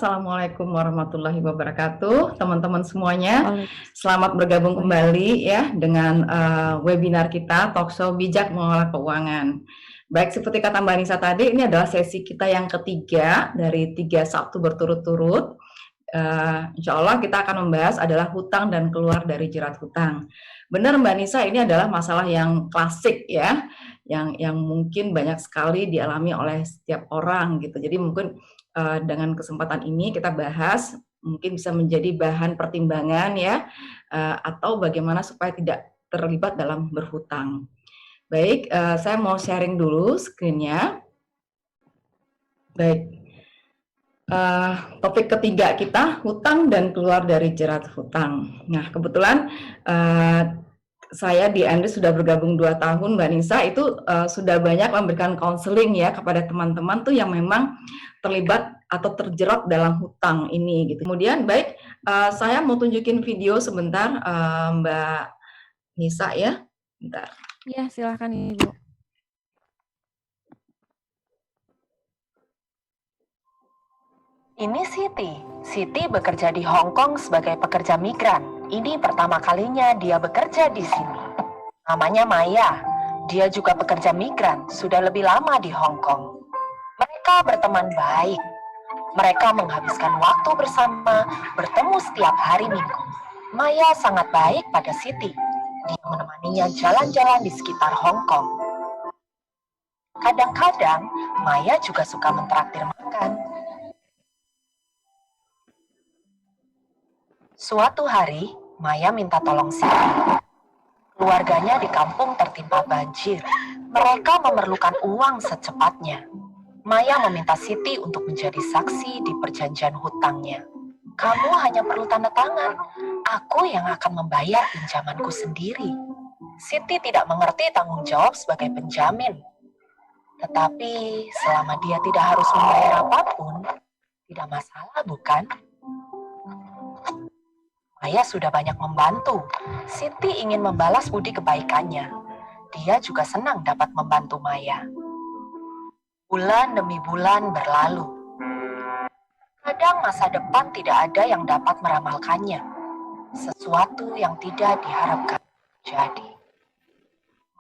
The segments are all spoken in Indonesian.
Assalamualaikum warahmatullahi wabarakatuh, teman-teman semuanya. Waalaikumsalam. Selamat bergabung kembali ya dengan webinar kita Talkshow Bijak Mengelola Keuangan. Baik, seperti kata Mbak Nisa tadi, ini adalah sesi kita yang ketiga dari 3 Sabtu berturut-turut. Insya Allah kita akan membahas adalah hutang dan keluar dari jerat hutang. Benar Mbak Nisa, ini adalah masalah yang klasik ya, yang mungkin banyak sekali dialami oleh setiap orang gitu. Jadi mungkin dengan kesempatan ini kita bahas mungkin bisa menjadi bahan pertimbangan ya, atau bagaimana supaya tidak terlibat dalam berhutang. Baik, saya mau sharing dulu screen-nya. Baik, topik ketiga kita, hutang dan keluar dari jerat hutang. Nah, kebetulan saya di Andri sudah bergabung 2 tahun, Mbak Nisa, itu sudah banyak memberikan konseling ya kepada teman-teman tuh yang memang terlibat atau terjerat dalam hutang ini gitu. Kemudian baik, saya mau tunjukin video sebentar, Mbak Nisa ya. Bentar. Ya, silakan Ibu. Ini Siti. Siti bekerja di Hong Kong sebagai pekerja migran. Ini pertama kalinya dia bekerja di sini. Namanya Maya. Dia juga pekerja migran, sudah lebih lama di Hong Kong. Mereka berteman baik. Mereka menghabiskan waktu bersama, bertemu setiap hari Minggu. Maya sangat baik pada Siti. Dia menemaninya jalan-jalan di sekitar Hong Kong. Kadang-kadang, Maya juga suka mentraktir makan. Suatu hari, Maya minta tolong Siti. Keluarganya di kampung tertimpa banjir. Mereka memerlukan uang secepatnya. Maya meminta Siti untuk menjadi saksi di perjanjian hutangnya. Kamu hanya perlu tanda tangan. Aku yang akan membayar pinjamanku sendiri. Siti tidak mengerti tanggung jawab sebagai penjamin. Tetapi selama dia tidak harus membayar apapun, tidak masalah, bukan? Maya sudah banyak membantu. Siti ingin membalas budi kebaikannya. Dia juga senang dapat membantu Maya. Bulan demi bulan berlalu. Kadang masa depan tidak ada yang dapat meramalkannya. Sesuatu yang tidak diharapkan terjadi.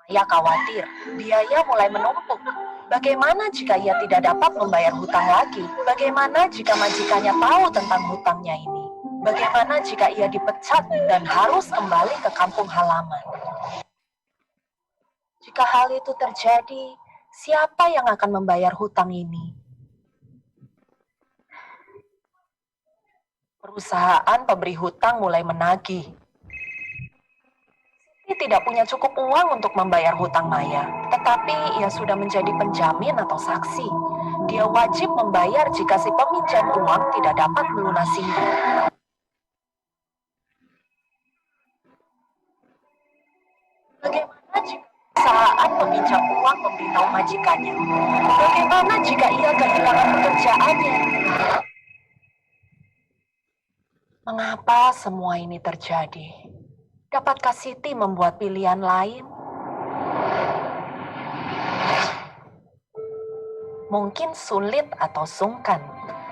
Maya khawatir, biaya mulai menumpuk. Bagaimana jika ia tidak dapat membayar hutang lagi? Bagaimana jika majikannya tahu tentang hutangnya ini? Bagaimana jika ia dipecat dan harus kembali ke kampung halaman? Jika hal itu terjadi, siapa yang akan membayar hutang ini? Perusahaan pemberi hutang mulai menagih. Siti tidak punya cukup uang untuk membayar hutang Maya, tetapi ia sudah menjadi penjamin atau saksi. Dia wajib membayar jika si peminjam uang tidak dapat melunasinya. Bagaimana jika perusahaan peminjam uang memberitahu majikannya? Bagaimana jika ia kehilangan pekerjaannya? Mengapa semua ini terjadi? Dapatkah Siti membuat pilihan lain? Mungkin sulit atau sungkan,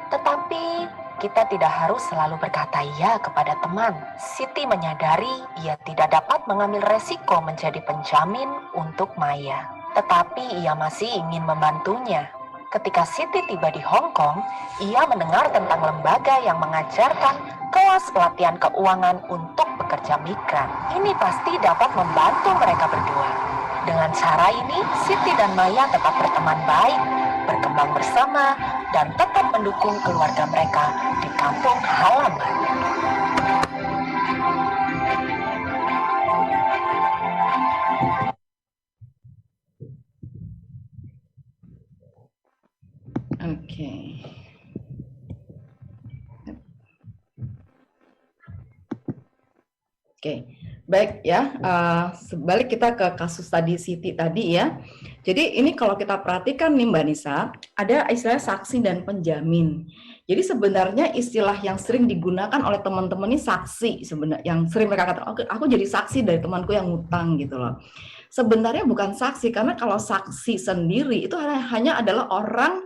tetapi kita tidak harus selalu berkata iya kepada teman. Siti menyadari ia tidak dapat mengambil resiko menjadi penjamin untuk Maya. Tetapi ia masih ingin membantunya. Ketika Siti tiba di Hong Kong, ia mendengar tentang lembaga yang mengajarkan kelas pelatihan keuangan untuk pekerja migran. Ini pasti dapat membantu mereka berdua. Dengan cara ini, Siti dan Maya tetap berteman baik, berkembang bersama, dan tetap mendukung keluarga mereka di kampung halaman. Oke. Oke, baik ya. Sebalik kita ke kasus tadi Siti tadi ya. Jadi ini kalau kita perhatikan nih Mbak Nisa, ada istilah saksi dan penjamin. Jadi sebenarnya istilah yang sering digunakan oleh teman-teman ini saksi sebenarnya, yang sering mereka katakan, oke, aku jadi saksi dari temanku yang ngutang gitu loh. Sebenarnya bukan saksi, karena kalau saksi sendiri itu hanya adalah orang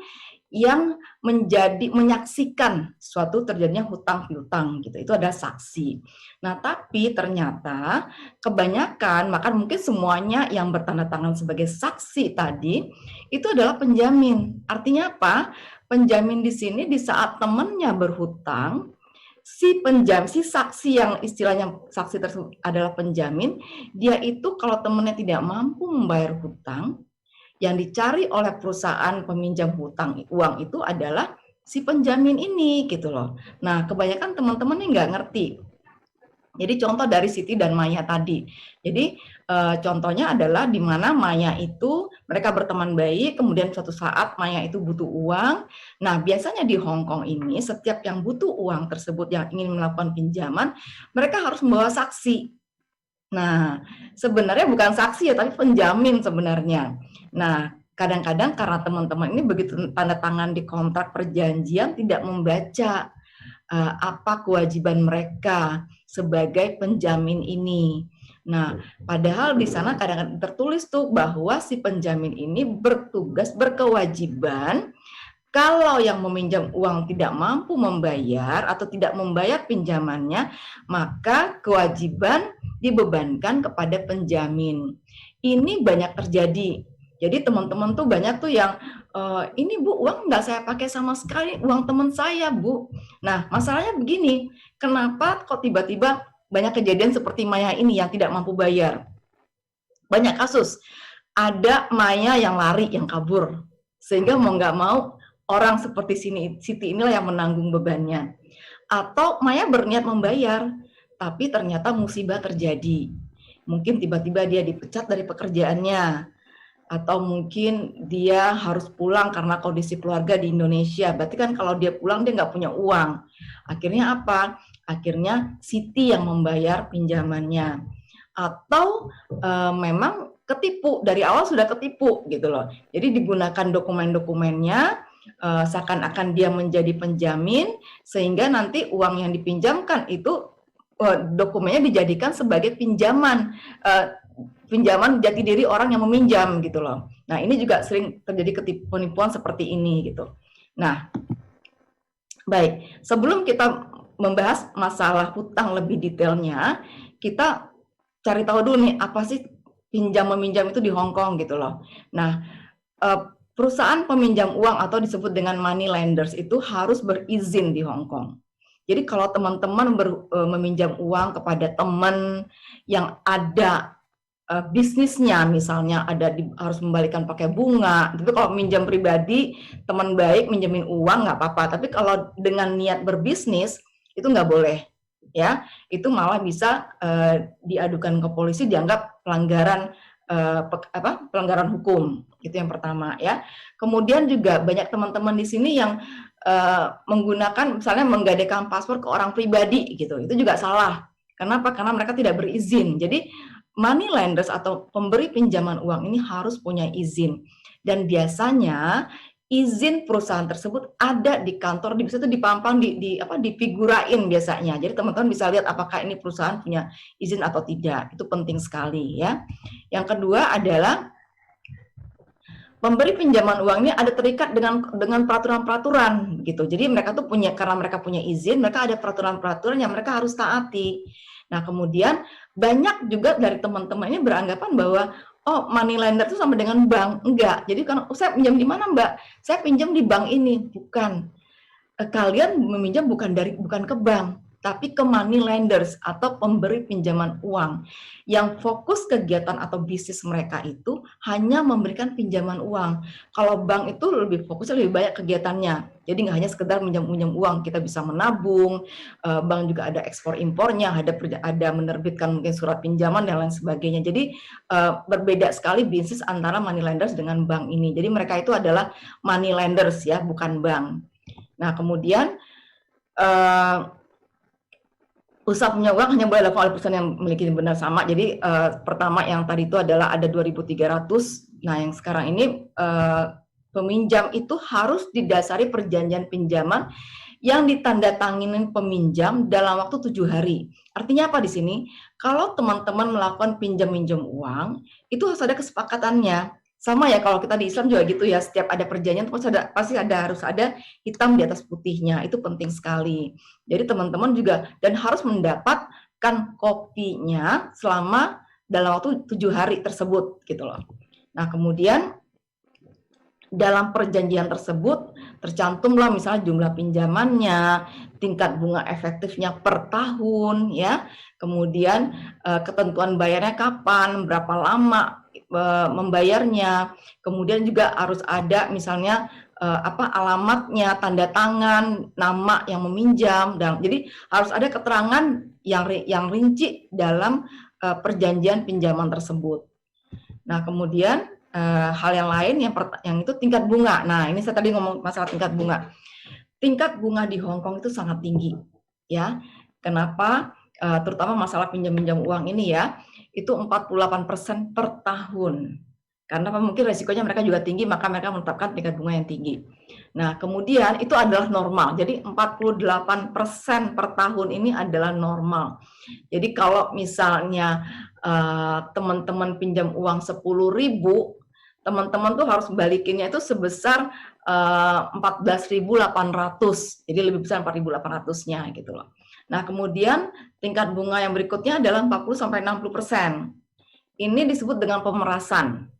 yang menyaksikan suatu terjadinya hutang piutang gitu. Itu adalah saksi. Nah, tapi ternyata kebanyakan, maka mungkin semuanya yang bertanda tangan sebagai saksi tadi itu adalah penjamin. Artinya apa? Penjamin di sini di saat temannya berhutang, si saksi yang istilahnya saksi tersebut adalah penjamin, dia itu kalau temannya tidak mampu membayar hutang, yang dicari oleh perusahaan peminjam hutang uang itu adalah si penjamin ini gitu loh. Nah, kebanyakan teman-teman ini nggak ngerti. Jadi contoh dari Siti dan Maya tadi. Jadi contohnya adalah di mana Maya itu mereka berteman baik, kemudian suatu saat Maya itu butuh uang. Nah, biasanya di Hong Kong ini setiap yang butuh uang tersebut yang ingin melakukan pinjaman, mereka harus membawa saksi. Nah, sebenarnya bukan saksi ya, tapi penjamin sebenarnya. Nah, kadang-kadang karena teman-teman ini begitu tanda tangan di kontrak perjanjian tidak membaca apa kewajiban mereka sebagai penjamin ini. Nah, padahal di sana kadang-kadang tertulis tuh bahwa si penjamin ini berkewajiban kalau yang meminjam uang tidak mampu membayar atau tidak membayar pinjamannya, maka kewajiban dibebankan kepada penjamin. Ini banyak terjadi. Jadi teman-teman tuh banyak tuh yang ini Bu, uang nggak saya pakai sama sekali, uang teman saya Bu. Nah, masalahnya begini, kenapa kok tiba-tiba banyak kejadian seperti Maya ini yang tidak mampu bayar? Banyak kasus, ada Maya yang lari, yang kabur, sehingga mau nggak mau orang seperti Siti inilah yang menanggung bebannya. Atau Maya berniat membayar, tapi ternyata musibah terjadi. Mungkin tiba-tiba dia dipecat dari pekerjaannya, atau mungkin dia harus pulang karena kondisi keluarga di Indonesia. Berarti kan kalau dia pulang dia nggak punya uang. Akhirnya apa? Akhirnya Siti yang membayar pinjamannya. Atau memang ketipu, dari awal sudah ketipu gitu loh. Jadi digunakan dokumen-dokumennya, seakan-akan dia menjadi penjamin, sehingga nanti uang yang dipinjamkan itu dokumennya dijadikan sebagai pinjaman jati diri orang yang meminjam gitu loh. Nah, ini juga sering terjadi penipuan seperti ini gitu. Nah, baik, sebelum kita membahas masalah hutang lebih detailnya, kita cari tahu dulu nih apa sih pinjam meminjam itu di Hong Kong gitu loh. Nah, perusahaan peminjam uang atau disebut dengan money lenders itu harus berizin di Hong Kong. Jadi kalau teman-teman meminjam uang kepada teman yang ada bisnisnya, misalnya harus membalikan pakai bunga, tapi kalau minjam pribadi, teman baik minjemin uang nggak apa-apa, tapi kalau dengan niat berbisnis itu nggak boleh, ya, itu malah bisa diadukan ke polisi, dianggap pelanggaran pelanggaran hukum, itu yang pertama ya. Kemudian juga banyak teman-teman di sini yang menggunakan misalnya menggadaikan paspor ke orang pribadi gitu, itu juga salah. Kenapa? Karena mereka tidak berizin. Jadi money lenders atau pemberi pinjaman uang ini harus punya izin, dan biasanya izin perusahaan tersebut ada di kantor, bisa itu dipampang difigurain biasanya. Jadi teman-teman bisa lihat apakah ini perusahaan punya izin atau tidak. Itu penting sekali ya. Yang kedua adalah pemberi pinjaman uang ini ada terikat dengan peraturan-peraturan gitu. Jadi mereka tuh karena mereka punya izin, mereka ada peraturan-peraturan yang mereka harus taati. Nah, kemudian banyak juga dari teman-teman ini beranggapan bahwa oh, money lender itu sama dengan bank. Enggak. Jadi kan saya pinjam di mana, Mbak? Saya pinjam di bank ini. Bukan. Kalian meminjam bukan ke bank, tapi ke money lenders atau pemberi pinjaman uang yang fokus kegiatan atau bisnis mereka itu hanya memberikan pinjaman uang. Kalau bank itu lebih banyak kegiatannya. Jadi nggak hanya sekedar minjam uang, kita bisa menabung, bank juga ada ekspor impornya, ada menerbitkan mungkin surat pinjaman dan lain sebagainya. Jadi berbeda sekali bisnis antara money lenders dengan bank ini. Jadi mereka itu adalah money lenders ya, bukan bank. Nah, kemudian usaha punya uang hanya boleh dilakukan oleh perusahaan yang memiliki benar sama. Jadi pertama yang tadi itu adalah ada 2.300. Nah, yang sekarang ini peminjam itu harus didasari perjanjian pinjaman yang ditandatangani peminjam dalam waktu 7 hari. Artinya apa di sini? Kalau teman-teman melakukan pinjam-minjam uang, itu harus ada kesepakatannya. Sama ya kalau kita di Islam juga gitu ya, setiap ada perjanjian pasti harus ada hitam di atas putihnya, itu penting sekali. Jadi teman-teman juga dan harus mendapatkan kopinya selama dalam waktu 7 hari tersebut gitu loh. Nah, kemudian dalam perjanjian tersebut tercantumlah misalnya jumlah pinjamannya, tingkat bunga efektifnya per tahun ya, kemudian ketentuan bayarnya kapan, berapa lama membayarnya, kemudian juga harus ada misalnya alamatnya, tanda tangan, nama yang meminjam, dan jadi harus ada keterangan yang rinci dalam perjanjian pinjaman tersebut. Nah, kemudian hal yang lain yang itu tingkat bunga. Nah, ini saya tadi ngomong masalah tingkat bunga. Tingkat bunga di Hong Kong itu sangat tinggi, ya. Kenapa? Terutama masalah pinjam-pinjam uang ini ya, itu 48% per tahun. Karena mungkin resikonya mereka juga tinggi, maka mereka menetapkan tingkat bunga yang tinggi. Nah, kemudian itu adalah normal. Jadi 48% per tahun ini adalah normal. Jadi kalau misalnya teman-teman pinjam uang 10.000, teman-teman tuh harus balikinnya itu sebesar 14.800, jadi lebih besar 4.800-nya gitu loh. Nah, kemudian tingkat bunga yang berikutnya adalah 40-60%. Ini disebut dengan pemerasan.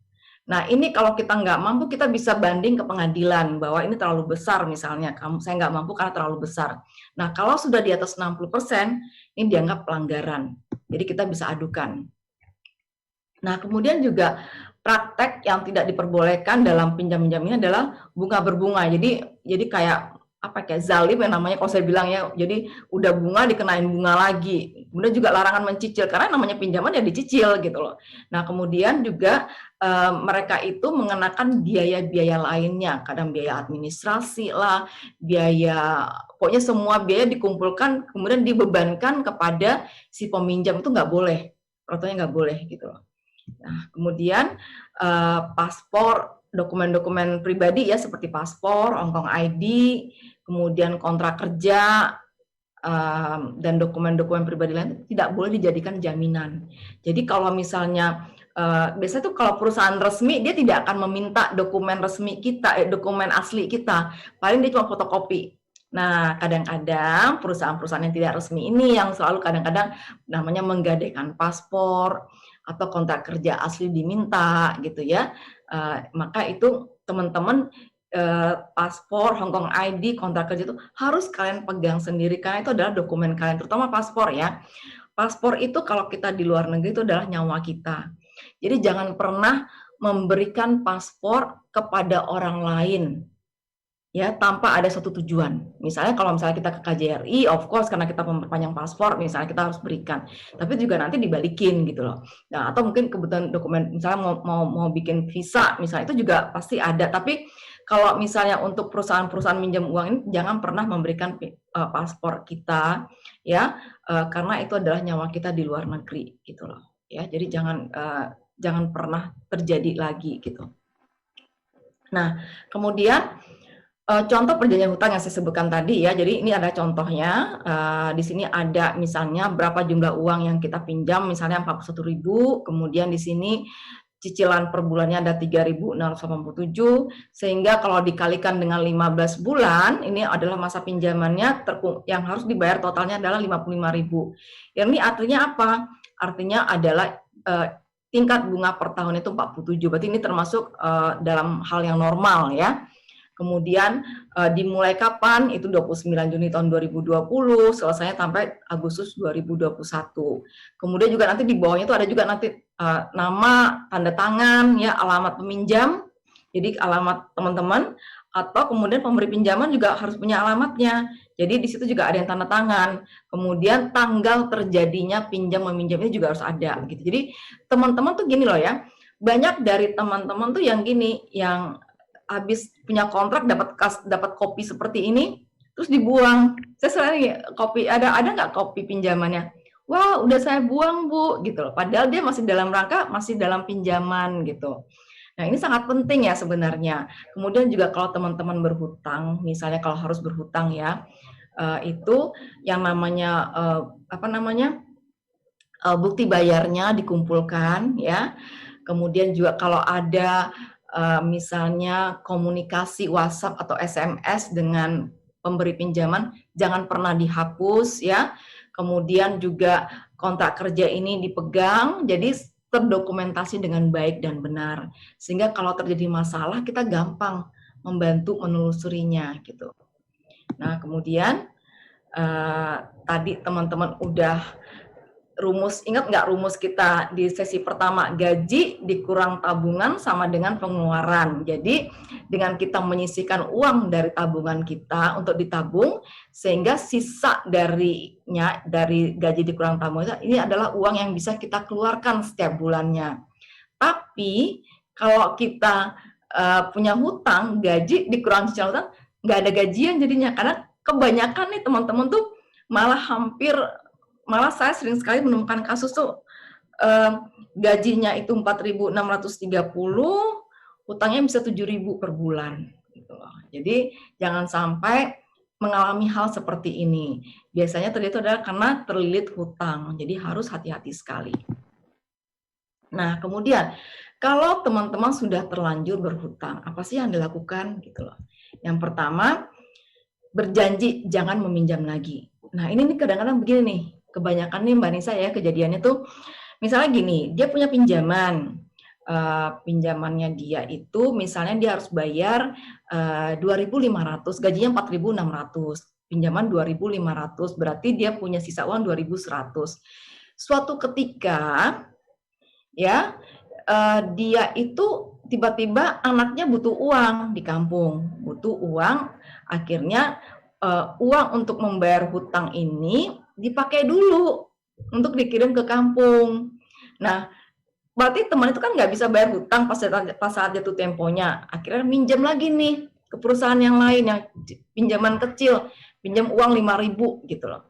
Nah, ini kalau kita nggak mampu, kita bisa banding ke pengadilan bahwa ini terlalu besar misalnya, saya nggak mampu karena terlalu besar. Nah, kalau sudah di atas 60%, ini dianggap pelanggaran. Jadi kita bisa adukan. Nah, kemudian juga praktek yang tidak diperbolehkan dalam pinjam-pinjam ini adalah bunga berbunga. Jadi kayak zalim yang namanya kalau saya bilang ya. Jadi udah bunga dikenain bunga lagi. Kemudian juga larangan mencicil karena namanya pinjaman ya dicicil gitu loh. Nah, kemudian juga mereka itu mengenakan biaya-biaya lainnya, kadang biaya administrasi lah, pokoknya semua biaya dikumpulkan kemudian dibebankan kepada si peminjam, itu nggak boleh, peraturannya nggak boleh gitu loh. Nah, kemudian paspor, dokumen-dokumen pribadi ya seperti paspor, Hong Kong ID, kemudian kontrak kerja, dan dokumen-dokumen pribadi lain tidak boleh dijadikan jaminan. Jadi kalau misalnya biasanya tuh kalau perusahaan resmi dia tidak akan meminta dokumen resmi kita, dokumen asli kita, paling dia cuma fotokopi. Nah, kadang-kadang perusahaan-perusahaan yang tidak resmi ini yang selalu kadang-kadang namanya menggadaikan paspor atau kontrak kerja asli diminta gitu ya. Maka itu teman-teman paspor, Hong Kong ID, kontrak kerja itu harus kalian pegang sendiri karena itu adalah dokumen kalian, terutama paspor ya. Paspor itu kalau kita di luar negeri itu adalah nyawa kita. Jadi jangan pernah memberikan paspor kepada orang lain ya tanpa ada suatu tujuan. Misalnya kalau misalnya kita ke KJRI, of course karena kita memperpanjang paspor, misalnya kita harus berikan. Tapi juga nanti dibalikin gitu loh. Nah, atau mungkin kebutuhan dokumen, misalnya mau bikin visa, misalnya itu juga pasti ada. Tapi kalau misalnya untuk perusahaan-perusahaan minjam uang ini jangan pernah memberikan paspor kita ya, karena itu adalah nyawa kita di luar negeri gitu loh. Ya, jadi jangan pernah terjadi lagi gitu. Nah, kemudian contoh perjanjian hutang yang saya sebutkan tadi ya, jadi ini ada contohnya, di sini ada misalnya berapa jumlah uang yang kita pinjam, misalnya 41.000, kemudian di sini cicilan per bulannya ada 3.687, sehingga kalau dikalikan dengan 15 bulan, ini adalah masa pinjamannya yang harus dibayar totalnya adalah 55.000. Ini artinya apa? Artinya adalah tingkat bunga per tahun itu 47, berarti ini termasuk dalam hal yang normal ya. Kemudian dimulai kapan? Itu 29 Juni tahun 2020, selesainya sampai Agustus 2021. Kemudian juga nanti di bawahnya itu ada juga nanti nama, tanda tangan, ya alamat peminjam, jadi alamat teman-teman, atau kemudian pemberi pinjaman juga harus punya alamatnya. Jadi di situ juga ada yang tanda tangan. Kemudian tanggal terjadinya pinjam meminjam ini juga harus ada gitu. Jadi teman-teman tuh gini loh ya, banyak dari teman-teman tuh yang gini, yang habis punya kontrak dapat kopi seperti ini terus dibuang. Saya selalu kopi ada nggak kopi pinjamannya? Wah, udah saya buang Bu gitu loh. Padahal dia masih dalam rangka masih dalam pinjaman gitu. Nah, ini sangat penting ya sebenarnya. Kemudian juga kalau teman-teman berhutang, misalnya kalau harus berhutang ya, itu yang namanya bukti bayarnya dikumpulkan ya. Kemudian juga kalau ada misalnya komunikasi WhatsApp atau SMS dengan pemberi pinjaman jangan pernah dihapus ya. Kemudian juga kontrak kerja ini dipegang, jadi terdokumentasi dengan baik dan benar. Sehingga kalau terjadi masalah kita gampang membantu menelusurinya gitu. Nah, kemudian tadi teman-teman udah ingat nggak rumus kita di sesi pertama, gaji dikurang tabungan sama dengan pengeluaran. Jadi dengan kita menyisihkan uang dari tabungan kita untuk ditabung, sehingga sisa dari gaji dikurang tabungan ini adalah uang yang bisa kita keluarkan setiap bulannya. Tapi kalau kita punya hutang, gaji dikurang cicilan hutang, nggak ada gajian jadinya, karena kebanyakan nih teman-teman tuh malah saya sering sekali menemukan kasus tuh gajinya itu 4.630, hutangnya bisa 7.000 per bulan gitu loh. Jadi jangan sampai mengalami hal seperti ini. Biasanya terjadi itu adalah karena terlilit hutang. Jadi harus hati-hati sekali. Nah, kemudian kalau teman-teman sudah terlanjur berhutang, apa sih yang dilakukan gitu loh. Yang pertama, berjanji jangan meminjam lagi. Nah, ini nih kadang-kadang begini nih, kebanyakan nih Mbak Nisa ya, kejadiannya tuh misalnya gini, dia punya pinjaman, pinjamannya dia itu misalnya dia harus bayar 2.500, gajinya 4.600, pinjaman 2.500, berarti dia punya sisa uang 2.100. Suatu ketika ya dia itu tiba-tiba anaknya butuh uang di kampung, butuh uang, akhirnya uang untuk membayar hutang ini dipakai dulu untuk dikirim ke kampung. Nah, berarti teman itu kan nggak bisa bayar hutang pas saat jatuh temponya. Akhirnya minjem lagi nih ke perusahaan yang lain yang pinjaman kecil, pinjam uang 5.000 gitu loh.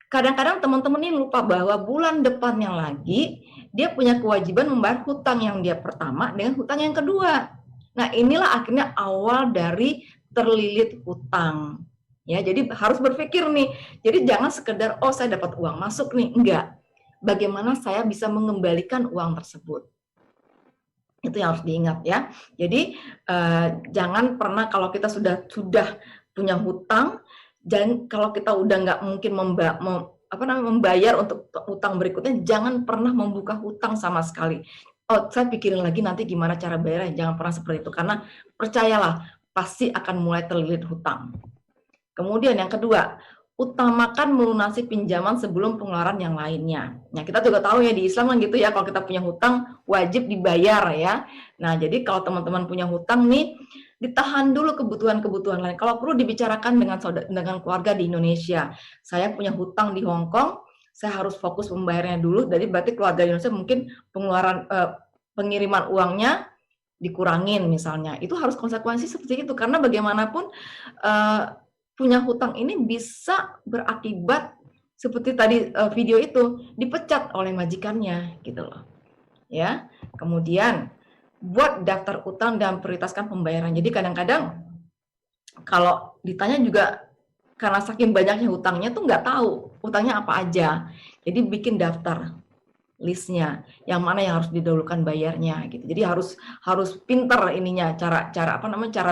Kadang-kadang teman-teman ini lupa bahwa bulan depannya lagi dia punya kewajiban membayar hutang yang dia pertama dengan hutang yang kedua. Nah, inilah akhirnya awal dari terlilit hutang. Ya, jadi harus berpikir nih. Jadi jangan sekedar saya dapat uang masuk nih, enggak. Bagaimana saya bisa mengembalikan uang tersebut? Itu yang harus diingat ya. Jadi jangan pernah kalau kita sudah punya hutang, dan kalau kita udah nggak mungkin membayar untuk hutang berikutnya, jangan pernah membuka hutang sama sekali. Saya pikirin lagi nanti gimana cara bayarnya. Jangan pernah seperti itu, karena percayalah pasti akan mulai terlilit hutang. Kemudian yang kedua, utamakan melunasi pinjaman sebelum pengeluaran yang lainnya. Nah, kita juga tahu ya di Islam kan gitu ya, kalau kita punya hutang wajib dibayar ya. Nah, jadi kalau teman-teman punya hutang nih, ditahan dulu kebutuhan-kebutuhan lain. Kalau perlu dibicarakan dengan keluarga di Indonesia. Saya punya hutang di Hong Kong, saya harus fokus membayarnya dulu. Jadi berarti keluarga di Indonesia mungkin pengeluaran pengiriman uangnya dikurangin misalnya. Itu harus konsekuensi seperti itu, karena bagaimanapun punya hutang ini bisa berakibat seperti tadi video itu, dipecat oleh majikannya gitu loh. Ya. Kemudian buat daftar utang dan prioritaskan pembayaran. Jadi kadang-kadang kalau ditanya juga karena saking banyaknya hutangnya tuh nggak tahu hutangnya apa aja. Jadi bikin daftar listnya, yang mana yang harus didahulukan bayarnya gitu. Jadi harus pintar ininya, cara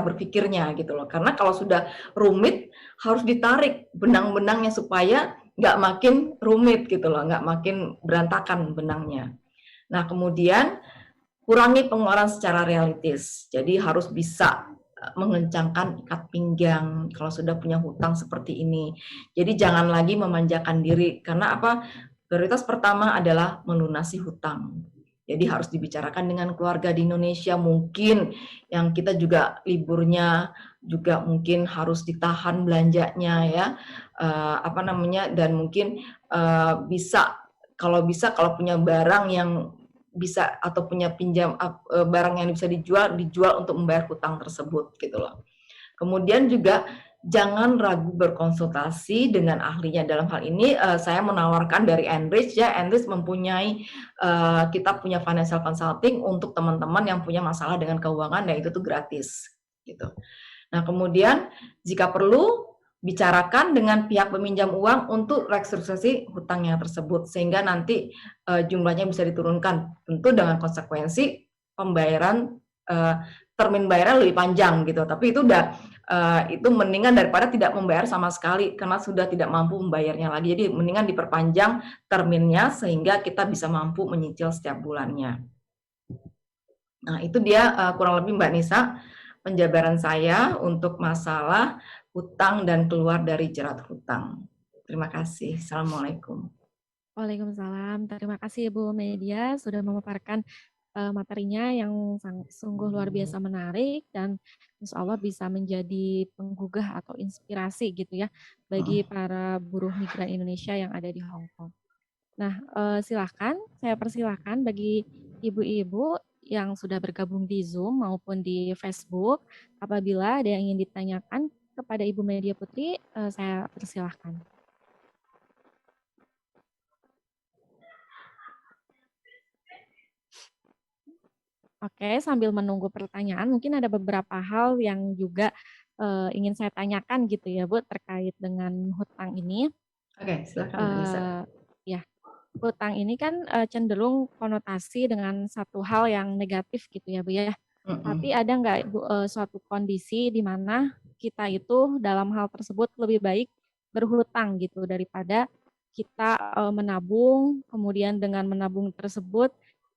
berpikirnya gitu loh. Karena kalau sudah rumit harus ditarik benang-benangnya supaya nggak makin rumit gitu loh, nggak makin berantakan benangnya. Nah, kemudian kurangi pengeluaran secara realistis. Jadi harus bisa mengencangkan ikat pinggang kalau sudah punya hutang seperti ini. Jadi jangan lagi memanjakan diri, karena apa? Prioritas pertama adalah melunasi hutang. Jadi harus dibicarakan dengan keluarga di Indonesia, mungkin yang kita juga liburnya juga mungkin harus ditahan belanjanya ya, dan mungkin kalau punya barang yang bisa atau punya barang yang bisa dijual untuk membayar hutang tersebut gitu loh. Kemudian juga jangan ragu berkonsultasi dengan ahlinya. Dalam hal ini saya menawarkan dari Enrich ya. Enrich mempunyai kita punya financial consulting untuk teman-teman yang punya masalah dengan keuangan, dan itu tuh gratis gitu. Nah, kemudian jika perlu bicarakan dengan pihak peminjam uang untuk restrukturisasi hutangnya tersebut sehingga nanti jumlahnya bisa diturunkan, tentu dengan konsekuensi pembayaran termin bayarnya lebih panjang gitu. Tapi itu udah itu mendingan daripada tidak membayar sama sekali karena sudah tidak mampu membayarnya lagi. Jadi mendingan diperpanjang terminnya sehingga kita bisa mampu menyicil setiap bulannya. Nah, itu dia kurang lebih Mbak Nisa penjabaran saya untuk masalah hutang dan keluar dari jerat hutang. Terima kasih. Assalamualaikum. Waalaikumsalam. Terima kasih Ibu Media sudah memaparkan materinya yang sungguh luar biasa menarik dan insya Allah bisa menjadi penggugah atau inspirasi gitu ya bagi para buruh migran Indonesia yang ada di Hong Kong. Nah, silahkan, saya persilahkan bagi ibu-ibu yang sudah bergabung di Zoom maupun di Facebook, apabila ada yang ingin ditanyakan kepada Ibu Media Putri, saya persilahkan. Oke, sambil menunggu pertanyaan, mungkin ada beberapa hal yang juga ingin saya tanyakan gitu ya Bu, terkait dengan hutang ini. Oke, silakan Mbak Nisa. Ya, hutang ini kan cenderung konotasi dengan satu hal yang negatif gitu ya Bu ya. Tapi ada nggak Bu suatu kondisi di mana kita itu dalam hal tersebut lebih baik berhutang gitu daripada kita menabung, kemudian dengan menabung tersebut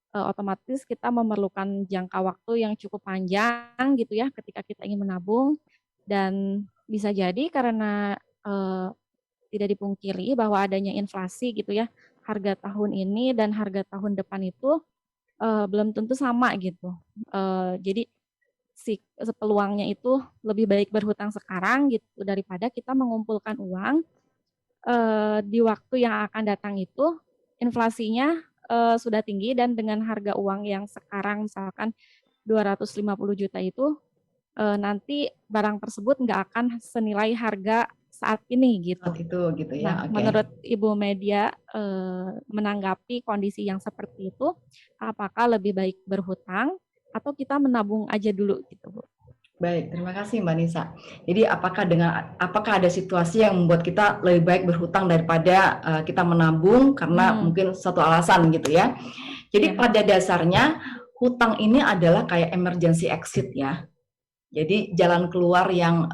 otomatis kita memerlukan jangka waktu yang cukup panjang gitu ya ketika kita ingin menabung dan bisa jadi karena tidak dipungkiri bahwa adanya inflasi gitu ya, harga tahun ini dan harga tahun depan itu belum tentu sama gitu. Jadi peluangnya itu lebih baik berhutang sekarang gitu daripada kita mengumpulkan uang di waktu yang akan datang itu inflasinya sudah tinggi dan dengan harga uang yang sekarang misalkan 250 juta itu nanti barang tersebut nggak akan senilai harga saat ini gitu. Saat itu gitu ya. Nah, menurut Ibu Media menanggapi kondisi yang seperti itu, apakah lebih baik berhutang atau kita menabung aja dulu gitu, Bu? Baik, terima kasih Mbak Nisa. Jadi apakah ada situasi yang membuat kita lebih baik berhutang daripada kita menabung karena mungkin suatu alasan gitu ya. Jadi pada dasarnya hutang ini adalah kayak emergency exit ya. Jadi jalan keluar yang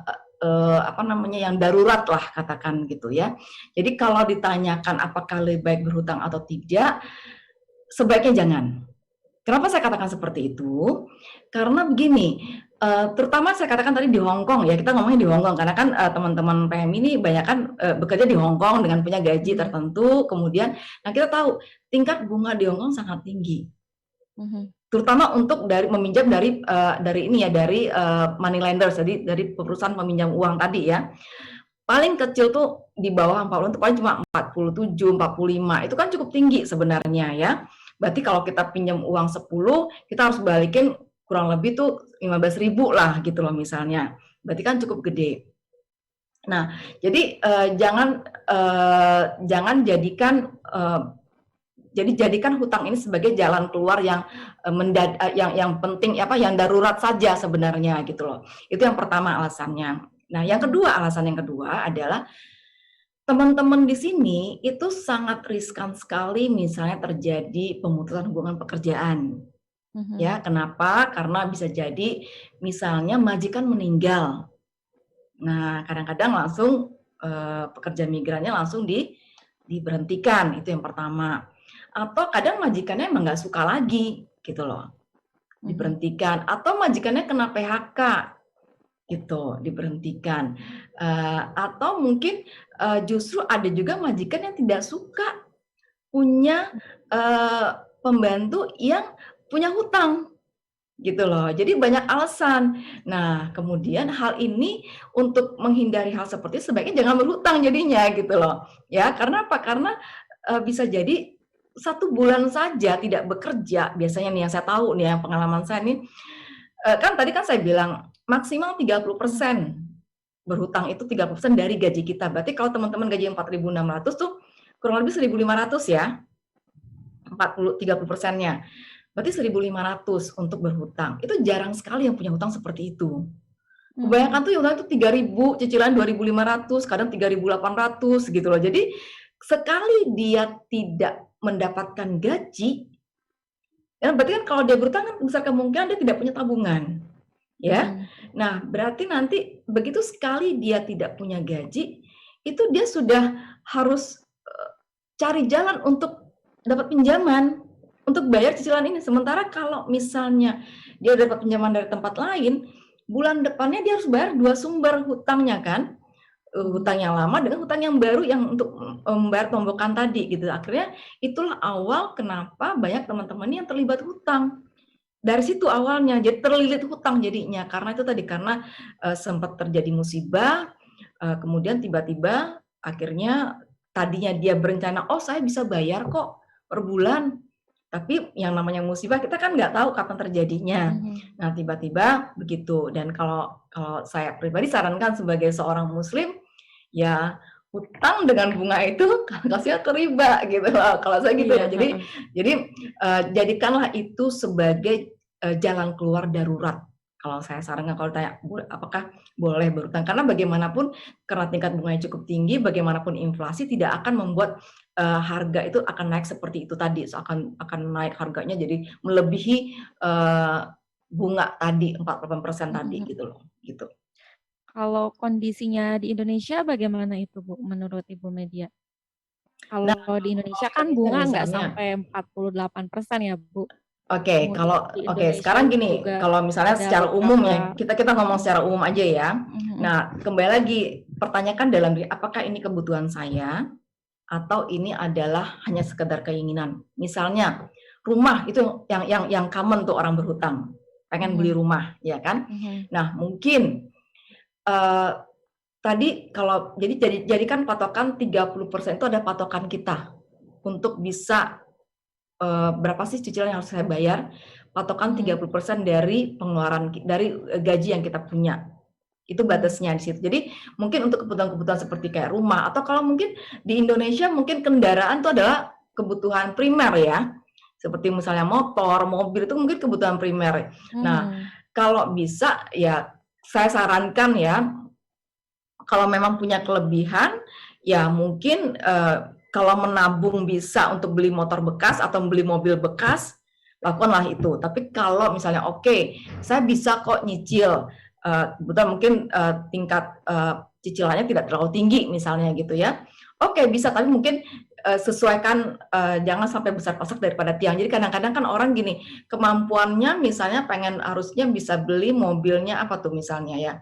yang darurat lah katakan gitu ya. Jadi kalau ditanyakan apakah lebih baik berhutang atau tidak, sebaiknya jangan. Kenapa saya katakan seperti itu? Karena begini, terutama saya katakan tadi di Hong Kong ya, kita ngomongin di Hong Kong karena kan teman-teman PMI ini banyak kan bekerja di Hong Kong dengan punya gaji tertentu, kemudian nah kita tahu tingkat bunga di Hong Kong sangat tinggi. Terutama untuk meminjam dari money lenders, jadi dari perusahaan peminjam uang tadi ya. Paling kecil tuh di bawah 40 itu paling cuma 47, 45. Itu kan cukup tinggi sebenarnya ya. Berarti kalau kita pinjam uang 10, kita harus balikin kurang lebih tuh 15.000 lah gitu loh misalnya. Berarti kan cukup gede. Nah, jadi jangan jadikan hutang ini sebagai jalan keluar yang penting yang darurat saja sebenarnya gitu loh. Itu yang pertama alasannya. Nah, alasan yang kedua adalah teman-teman di sini itu sangat riskan sekali misalnya terjadi pemutusan hubungan pekerjaan. Ya, kenapa? Karena bisa jadi misalnya majikan meninggal. Nah, kadang-kadang langsung pekerja migrannya langsung diberhentikan, itu yang pertama. Atau kadang majikannya emang nggak suka lagi gitu loh, diberhentikan. Atau majikannya kena PHK gitu, diberhentikan. Atau mungkin justru ada juga majikan yang tidak suka punya pembantu yang punya hutang gitu loh. Jadi banyak alasan. Nah, kemudian hal ini untuk menghindari hal seperti itu sebaiknya jangan berhutang jadinya gitu loh. Ya, karena apa? Karena bisa jadi 1 bulan saja tidak bekerja, biasanya nih yang saya tahu nih, yang pengalaman saya nih, kan tadi kan saya bilang maksimal 30% berhutang itu 30% dari gaji kita. Berarti kalau teman-teman gaji 4.600 tuh kurang lebih 1.500 ya. 30%-nya. Berarti 1.500 untuk berhutang. Itu jarang sekali yang punya hutang seperti itu. Kebanyakan tuh hutang itu 3.000, cicilan 2.500, kadang 3.800 gitu loh. Jadi sekali dia tidak mendapatkan gaji, Ya, berarti kan kalau dia berhutang kan besar kemungkinan dia tidak punya tabungan, ya. Mhm. Nah, berarti nanti begitu sekali dia tidak punya gaji, itu dia sudah harus, cari jalan untuk dapat pinjaman, untuk bayar cicilan ini. Sementara kalau misalnya dia dapat pinjaman dari tempat lain, bulan depannya dia harus bayar 2 sumber hutangnya kan, Mhm. hutang yang lama dengan hutang yang baru yang untuk, membayar tombokan tadi gitu. Akhirnya itulah awal kenapa banyak teman-teman yang terlibat hutang. Dari situ awalnya, jadi terlilit hutang jadinya, karena itu tadi, karena, sempat terjadi musibah, kemudian tiba-tiba akhirnya tadinya dia berencana, "Oh saya bisa bayar kok per bulan," tapi yang namanya musibah kita kan nggak tahu kapan terjadinya. Mhm. Nah tiba-tiba begitu, dan kalau kalau saya pribadi sarankan sebagai seorang muslim, ya hutang dengan bunga itu kasihnya ke riba gitu loh, kalau saya gitu Iya, ya. Jadi heeh. jadi, jadikanlah itu sebagai, jalan keluar darurat. Kalau saya sarankan kalau ditanya, apakah boleh berhutang? Karena bagaimanapun karena tingkat bunganya cukup tinggi, bagaimanapun inflasi tidak akan membuat, harga itu akan naik seperti itu tadi, akan naik harganya jadi melebihi, bunga tadi 48% Mhm, tadi mhm. gitu loh, gitu. Kalau kondisinya di Indonesia bagaimana itu, Bu, menurut Ibu Media? Nah, Kalau di Indonesia kalau kan Indonesia bunga nggak misalnya, sampai 48% ya, Bu. oke, Kemudian kalau di oke, Indonesia sekarang gini, juga kalau misalnya ada secara umum ya, beberapa kita kita ngomong secara umum aja ya. mhm, mhm. Nah, kembali lagi, pertanyakan dalam diri, apakah ini kebutuhan saya atau ini adalah hanya sekedar keinginan? Misalnya, rumah itu yang common tuh orang berhutang, pengen beli Mhm, rumah, ya kan? mhm, Nah, mungkin, eee, tadi kalau jadikan patokan 30% itu ada patokan kita untuk bisa, berapa sih cicilan yang harus saya bayar, patokan mhm, 30% dari pengeluaran dari, gaji yang kita punya, itu mhm, batasnya di situ. Jadi mungkin untuk kebutuhan-kebutuhan seperti kayak rumah, atau kalau mungkin di Indonesia mungkin kendaraan itu adalah kebutuhan primer ya, seperti misalnya motor, mobil itu mungkin kebutuhan primer. Nah, mhm, kalau bisa ya saya sarankan ya, kalau memang punya kelebihan, ya mungkin, kalau menabung bisa untuk beli motor bekas atau beli mobil bekas, lakukanlah itu. Tapi kalau misalnya oke, saya bisa kok nyicil, kebetulan mungkin, tingkat, cicilannya tidak terlalu tinggi misalnya gitu ya. Oke bisa, tapi mungkin, sesuaikan, jangan sampai besar pasak daripada tiang. Jadi kadang-kadang kan orang gini, kemampuannya misalnya pengen harusnya bisa beli mobilnya apa tuh misalnya ya,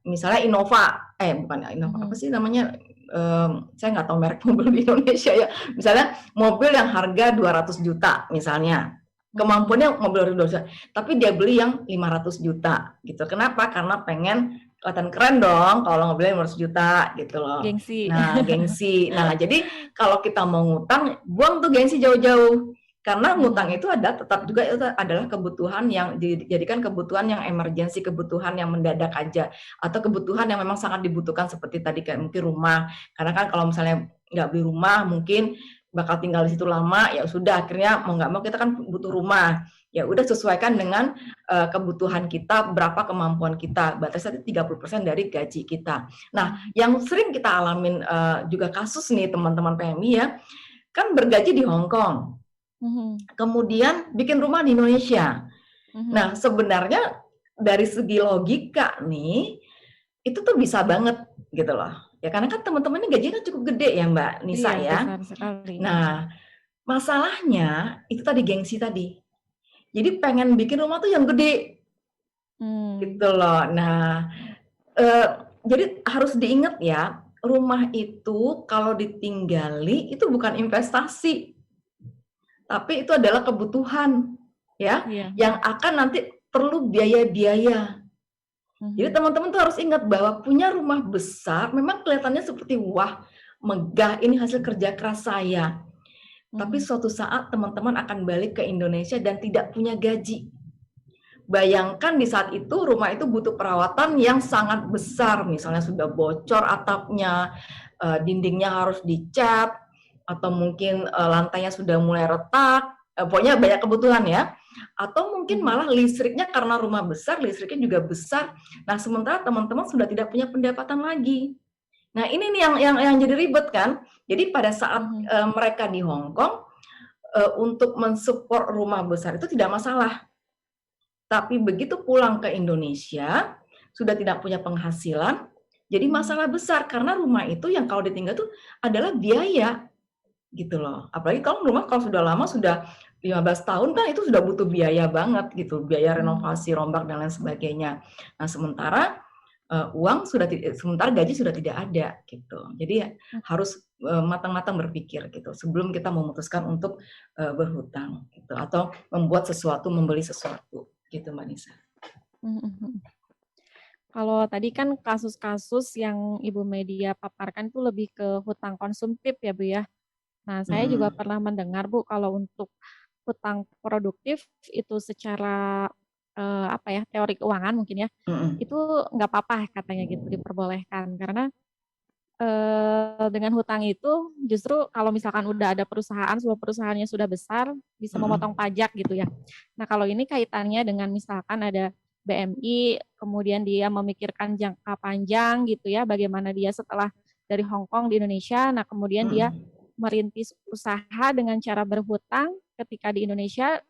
misalnya Innova, bukan Innova, apa mhm, sih namanya, saya nggak tahu merek mobil di Indonesia ya. Misalnya mobil yang harga 200 juta misalnya, mhm. kemampuannya mobil 200 juta, tapi dia beli yang 500 juta gitu. Kenapa? Karena pengen kelihatan keren dong kalau mobilnya 500 juta gitu loh. Gengsi. Nah, gengsi. Nah, jadi kalau kita mau ngutang, buang tuh gengsi jauh-jauh. Karena ngutang Mhm, itu tetap juga itu adalah kebutuhan yang dijadikan kebutuhan yang emergensi, kebutuhan yang mendadak aja, atau kebutuhan yang memang sangat dibutuhkan seperti tadi kayak mungkin rumah. Karena kan kalau misalnya nggak beli rumah mungkin bakal tinggal di situ lama, ya sudah akhirnya mau nggak mau kita kan butuh rumah. Ya udah sesuaikan dengan, kebutuhan kita, berapa kemampuan kita, batasnya 30% dari gaji kita. Nah, mhm, yang sering kita alamin, juga kasus nih teman-teman PMI ya, kan bergaji di Hong Kong, mhm, kemudian bikin rumah di Indonesia. Nah, mhm. sebenarnya dari segi logika nih, itu tuh bisa banget gitu loh. Ya karena kan teman-temannya gajinya kan cukup gede ya Mbak Nisa Iya, ya. besar sekali, mhm. Nah, masalahnya itu tadi gengsi tadi. Jadi pengen bikin rumah tuh yang gede Mmm, gitu loh. Nah, jadi harus diingat ya, rumah itu kalau ditinggali itu bukan investasi, tapi itu adalah kebutuhan ya, iya, yang akan nanti perlu biaya-biaya. Jadi mhm, teman-teman tuh harus ingat bahwa punya rumah besar memang kelihatannya seperti, "Wah, megah, ini hasil kerja keras saya." Tapi mhm, suatu saat teman-teman akan balik ke Indonesia dan tidak punya gaji. Bayangkan di saat itu rumah itu butuh perawatan yang sangat besar, misalnya sudah bocor atapnya, dindingnya harus dicat, atau mungkin, lantainya sudah mulai retak, pokoknya banyak kebutuhan ya. Atau mungkin mhm, malah listriknya karena rumah besar, listriknya juga besar. Nah, sementara teman-teman sudah tidak punya pendapatan lagi. Nah, ini nih yang jadi ribet kan. Jadi pada saat, mhm, mereka di Hong Kong, untuk mensupport rumah besar itu tidak masalah. Tapi begitu pulang ke Indonesia, sudah tidak punya penghasilan, jadi masalah besar karena rumah itu yang kalau ditinggal tuh adalah biaya gitu loh. Apalagi kalau rumah kalau sudah lama, sudah 15 tahun kan itu sudah butuh biaya banget gitu, biaya renovasi, rombak dan lain sebagainya. Nah, sementara sementara gaji sudah tidak ada gitu. Jadi harus matang-matang berpikir gitu sebelum kita memutuskan untuk berhutang gitu atau membuat sesuatu, membeli sesuatu gitu Mbak Nisa. Kalau tadi kan kasus-kasus yang Ibu Media paparkan itu lebih ke hutang konsumtif ya Bu ya. Nah, saya juga pernah mendengar Bu kalau untuk hutang produktif itu secara apa ya, teori keuangan mungkin ya, itu nggak apa-apa katanya gitu, diperbolehkan. Karena dengan hutang itu justru kalau misalkan udah ada perusahaan, sebuah perusahaannya sudah besar, bisa memotong pajak gitu ya. Nah, kalau ini kaitannya dengan misalkan ada BMI, kemudian dia memikirkan jangka panjang gitu ya, bagaimana dia setelah dari Hong Kong di Indonesia, nah kemudian dia merintis usaha dengan cara berhutang ketika di Indonesia,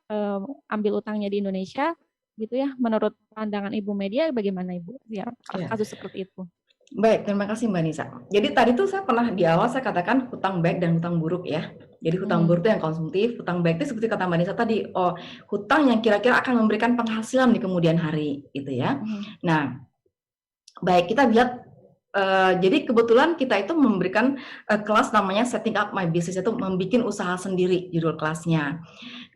ambil utangnya di Indonesia gitu ya. Menurut pandangan Ibu Media bagaimana Ibu? Ya, kasus seperti itu. Baik, terima kasih Mbak Nisa. Jadi tadi tuh saya pernah di awal saya katakan hutang baik dan hutang buruk ya. Jadi hutang buruk itu yang konsumtif, hutang baik itu seperti kata Mbak Nisa tadi, hutang yang kira-kira akan memberikan penghasilan di kemudian hari gitu ya. Nah, baik kita lihat jadi kebetulan kita itu memberikan kelas namanya Setting Up My Business, itu membuat usaha sendiri judul kelasnya.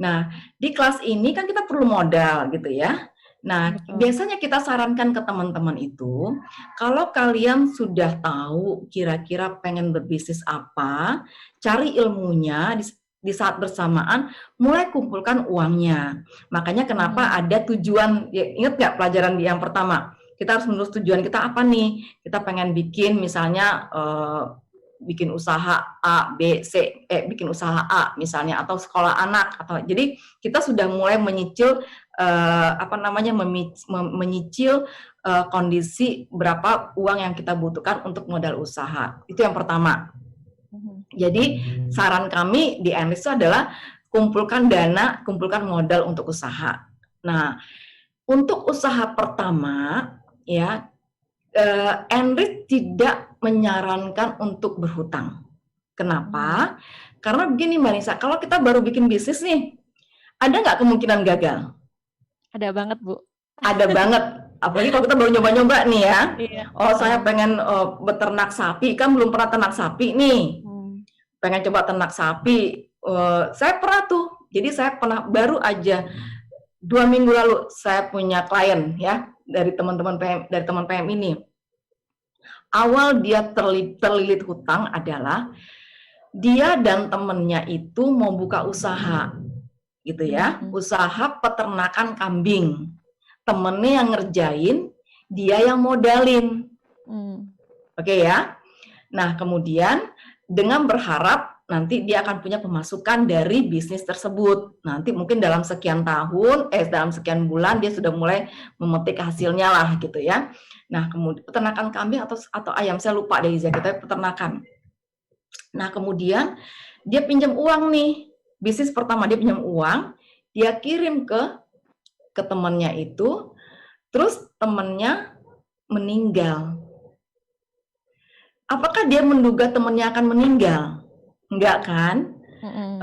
Nah, di kelas ini kan kita perlu modal gitu ya. Nah, biasanya kita sarankan ke teman-teman itu, kalau kalian sudah tahu kira-kira pengen berbisnis apa, cari ilmunya di saat bersamaan, mulai kumpulkan uangnya. Makanya kenapa ada tujuan, ya, ingat nggak pelajaran yang pertama? Kita harus menulis tujuan kita apa nih? Kita pengen bikin misalnya bikin usaha A, B, C, bikin usaha A misalnya, atau sekolah anak, atau jadi kita sudah mulai menyicil menyicil kondisi berapa uang yang kita butuhkan untuk modal usaha. Itu yang pertama. Jadi saran kami di Enrich itu adalah kumpulkan dana, kumpulkan modal untuk usaha. Nah, untuk usaha pertama ya, Enrich tidak menyarankan untuk berhutang. Kenapa? Karena begini Mbak Nisa, kalau kita baru bikin bisnis nih, ada nggak kemungkinan gagal? Ada banget Bu. Ada banget. Apalagi kalau kita baru nyoba-nyoba nih ya. Saya pengen beternak sapi, kan belum pernah ternak sapi nih. Pengen coba ternak sapi. Saya pernah tuh. Jadi saya pernah baru aja 2 minggu lalu saya punya klien ya dari teman-teman teman PM ini. Awal dia terlilit hutang adalah dia dan temennya itu mau buka usaha gitu ya, usaha peternakan kambing. Temennya yang ngerjain, dia yang modalin. Oke ya. Nah, kemudian dengan berharap nanti dia akan punya pemasukan dari bisnis tersebut. Nanti mungkin dalam sekian tahun, dalam sekian bulan dia sudah mulai memetik hasilnya lah gitu ya. Nah, kemudian peternakan kambing atau ayam, saya lupa deh kita peternakan. Nah, kemudian dia pinjam uang nih. Bisnis pertama dia pinjam uang, dia kirim ke temannya itu, terus temannya meninggal. Apakah dia menduga temannya akan meninggal? Enggak kan?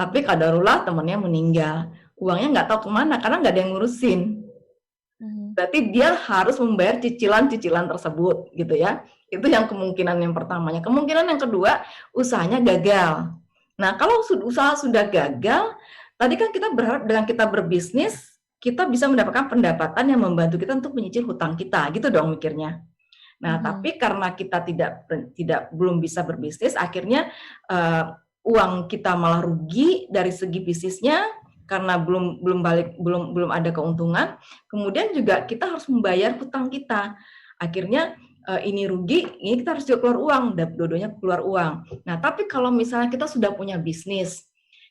Tapi qadarullah temannya meninggal. Uangnya nggak tahu kemana karena nggak ada yang ngurusin. Berarti dia harus membayar cicilan-cicilan tersebut, gitu ya. Itu yang kemungkinan yang pertamanya. Kemungkinan yang kedua, usahanya gagal. Nah, kalau usaha sudah gagal, tadi kan kita berharap dengan kita berbisnis, kita bisa mendapatkan pendapatan yang membantu kita untuk menyicil hutang kita, gitu dong mikirnya. Nah, tapi karena kita belum bisa berbisnis, akhirnya uang kita malah rugi dari segi bisnisnya karena belum ada keuntungan. Kemudian juga kita harus membayar hutang kita. Akhirnya ini rugi, ini kita harus juga keluar uang, dua-duanya keluar uang. Nah, tapi kalau misalnya kita sudah punya bisnis,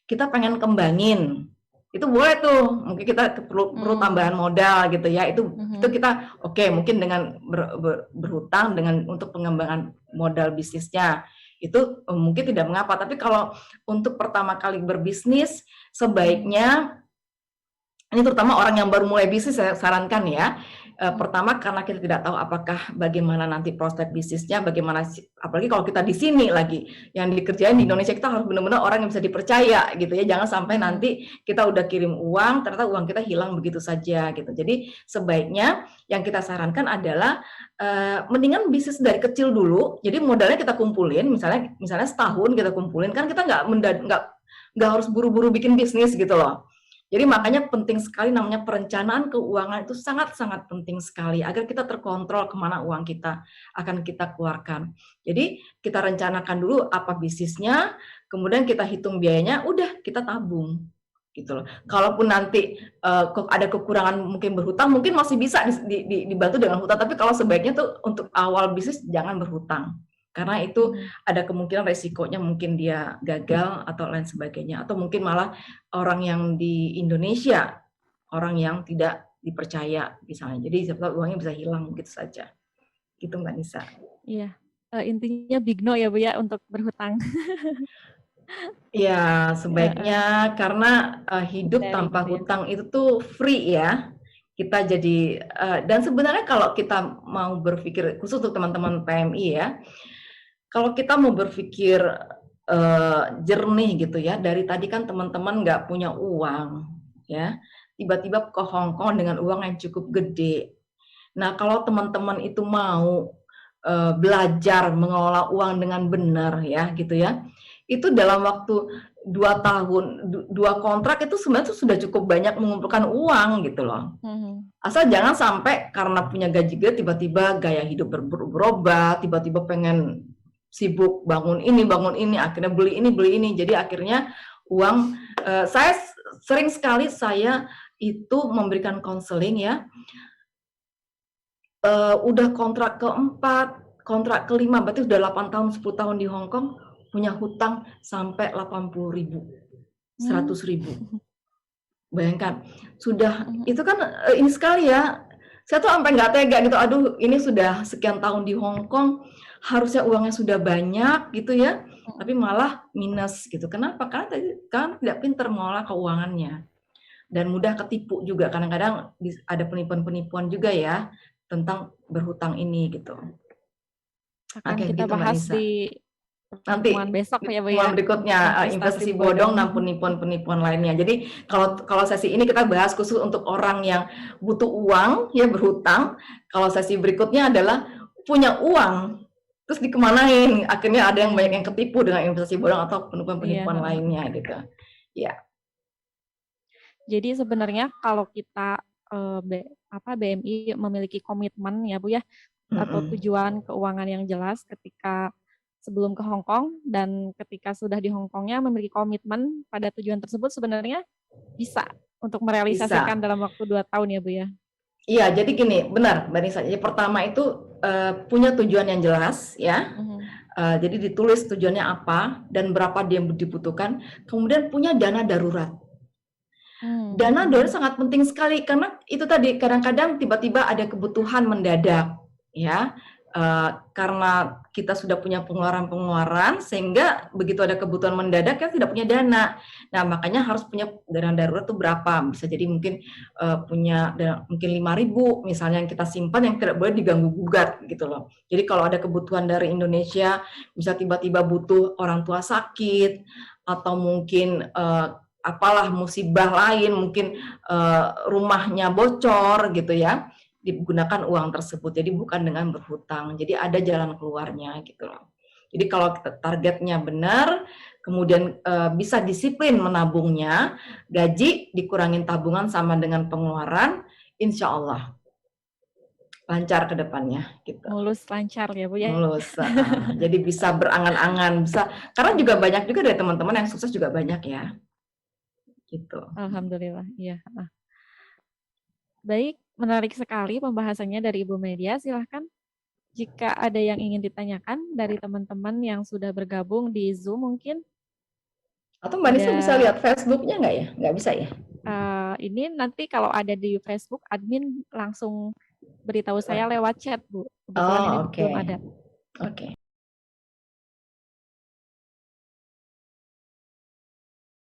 kita pengen kembangin, itu boleh tuh, mungkin kita perlu tambahan modal gitu ya, itu kita mungkin dengan berhutang dengan untuk pengembangan modal bisnisnya, itu mungkin tidak mengapa. Tapi kalau untuk pertama kali berbisnis, sebaiknya ini terutama orang yang baru mulai bisnis saya sarankan ya. Pertama karena kita tidak tahu apakah bagaimana nanti prospek bisnisnya, bagaimana apalagi kalau kita di sini lagi yang dikerjain di Indonesia, kita harus benar-benar orang yang bisa dipercaya gitu ya. Jangan sampai nanti kita udah kirim uang, ternyata uang kita hilang begitu saja gitu. Jadi sebaiknya yang kita sarankan adalah mendingan bisnis dari kecil dulu. Jadi modalnya kita kumpulin, misalnya setahun kita kumpulin, kan kita nggak harus buru-buru bikin bisnis gitu loh. Jadi makanya penting sekali namanya perencanaan keuangan itu sangat-sangat penting sekali agar kita terkontrol kemana uang kita akan kita keluarkan. Jadi kita rencanakan dulu apa bisnisnya, kemudian kita hitung biayanya, udah kita tabung gitu loh. Kalaupun nanti ada kekurangan mungkin berhutang, mungkin masih bisa dibantu dengan hutang, tapi kalau sebaiknya tuh untuk awal bisnis jangan berhutang. Karena itu ada kemungkinan resikonya mungkin dia gagal atau lain sebagainya. Atau mungkin malah orang yang di Indonesia, orang yang tidak dipercaya misalnya. Jadi siapa tahu uangnya bisa hilang gitu saja. Gitu Mbak Nisa. Iya, intinya big no ya Bu ya untuk berhutang. Ya, sebaiknya karena hidup Dari tanpa gitu ya. hutang itu tuh free ya. Kita jadi, dan sebenarnya kalau kita mau berpikir, khusus untuk teman-teman PMI ya, kalau kita mau berpikir jernih gitu ya, dari tadi kan teman-teman nggak punya uang, ya, tiba-tiba ke Hong Kong dengan uang yang cukup gede. Nah, kalau teman-teman itu mau belajar mengelola uang dengan benar ya, gitu ya, itu dalam waktu 2 tahun, 2 kontrak itu sebenarnya sudah cukup banyak mengumpulkan uang gitu loh. Asal jangan sampai karena punya gaji gede tiba-tiba gaya hidup berubah, tiba-tiba pengen sibuk bangun ini, akhirnya beli ini. Jadi akhirnya uang, saya sering sekali saya itu memberikan konseling ya, udah kontrak keempat, kontrak kelima, berarti udah 8 tahun, 10 tahun di Hong Kong, punya hutang sampai 80.000, 100.000. Bayangkan, sudah itu kan ini sekali ya, saya tuh sampai nggak tega gitu, aduh ini sudah sekian tahun di Hong Kong, harusnya uangnya sudah banyak gitu ya, tapi malah minus gitu. Kenapa? Karena kan tidak pintar mengelola keuangannya. Dan mudah ketipu juga, kadang-kadang ada penipuan-penipuan juga ya, tentang berhutang ini gitu. Akan Oke, kita gitu Mbak bahas Nisa. di Nanti pertemuan besok ya Bu ya. pertemuan berikutnya investasi bodong dan penipuan-penipuan lainnya. Jadi kalau sesi ini kita bahas khusus untuk orang yang butuh uang ya berhutang. Kalau sesi berikutnya adalah punya uang terus dikemanain, akhirnya ada yang banyak yang ketipu dengan investasi bodong atau penipuan-penipuan lainnya gitu. Ya. Jadi sebenarnya kalau kita BMI memiliki komitmen ya Bu ya, atau tujuan keuangan yang jelas ketika sebelum ke Hong Kong dan ketika sudah di Hong Kongnya memiliki komitmen pada tujuan tersebut, sebenarnya bisa untuk merealisasikan dalam waktu 2 tahun ya Bu ya. Iya, jadi gini, benar Mbak Nisa. Jadi pertama itu punya tujuan yang jelas ya. Jadi ditulis tujuannya apa dan berapa dia dibutuhkan. Kemudian punya dana darurat. Dana darurat sangat penting sekali karena itu tadi kadang-kadang tiba-tiba ada kebutuhan mendadak ya. Karena kita sudah punya pengeluaran sehingga begitu ada kebutuhan mendadak kita tidak punya dana. Nah, makanya harus punya dana darurat itu berapa? Bisa jadi mungkin punya mungkin 5.000 misalnya yang kita simpan yang tidak boleh diganggu gugat gitu loh. Jadi kalau ada kebutuhan dari Indonesia, bisa tiba-tiba butuh orang tua sakit atau mungkin apalah musibah lain, mungkin rumahnya bocor gitu ya, digunakan uang tersebut. Jadi bukan dengan berhutang. Jadi ada jalan keluarnya gitu loh. Jadi kalau targetnya benar, kemudian bisa disiplin menabungnya, gaji dikurangin tabungan sama dengan pengeluaran, insya Allah lancar ke depannya gitu. Mulus lancar ya Bu ya. Mulus. Jadi bisa berangan-angan, bisa karena juga banyak juga dari teman-teman yang sukses juga banyak ya. Gitu. Alhamdulillah, iya. Baik, menarik sekali pembahasannya dari Ibu Media. Silahkan jika ada yang ingin ditanyakan dari teman-teman yang sudah bergabung di Zoom mungkin. Atau Mbak Nisa bisa lihat Facebook-nya nggak ya? Nggak bisa ya? Ini nanti kalau ada di Facebook, admin langsung beritahu saya lewat chat, Bu. Kebetulan ini belum ada. Oke.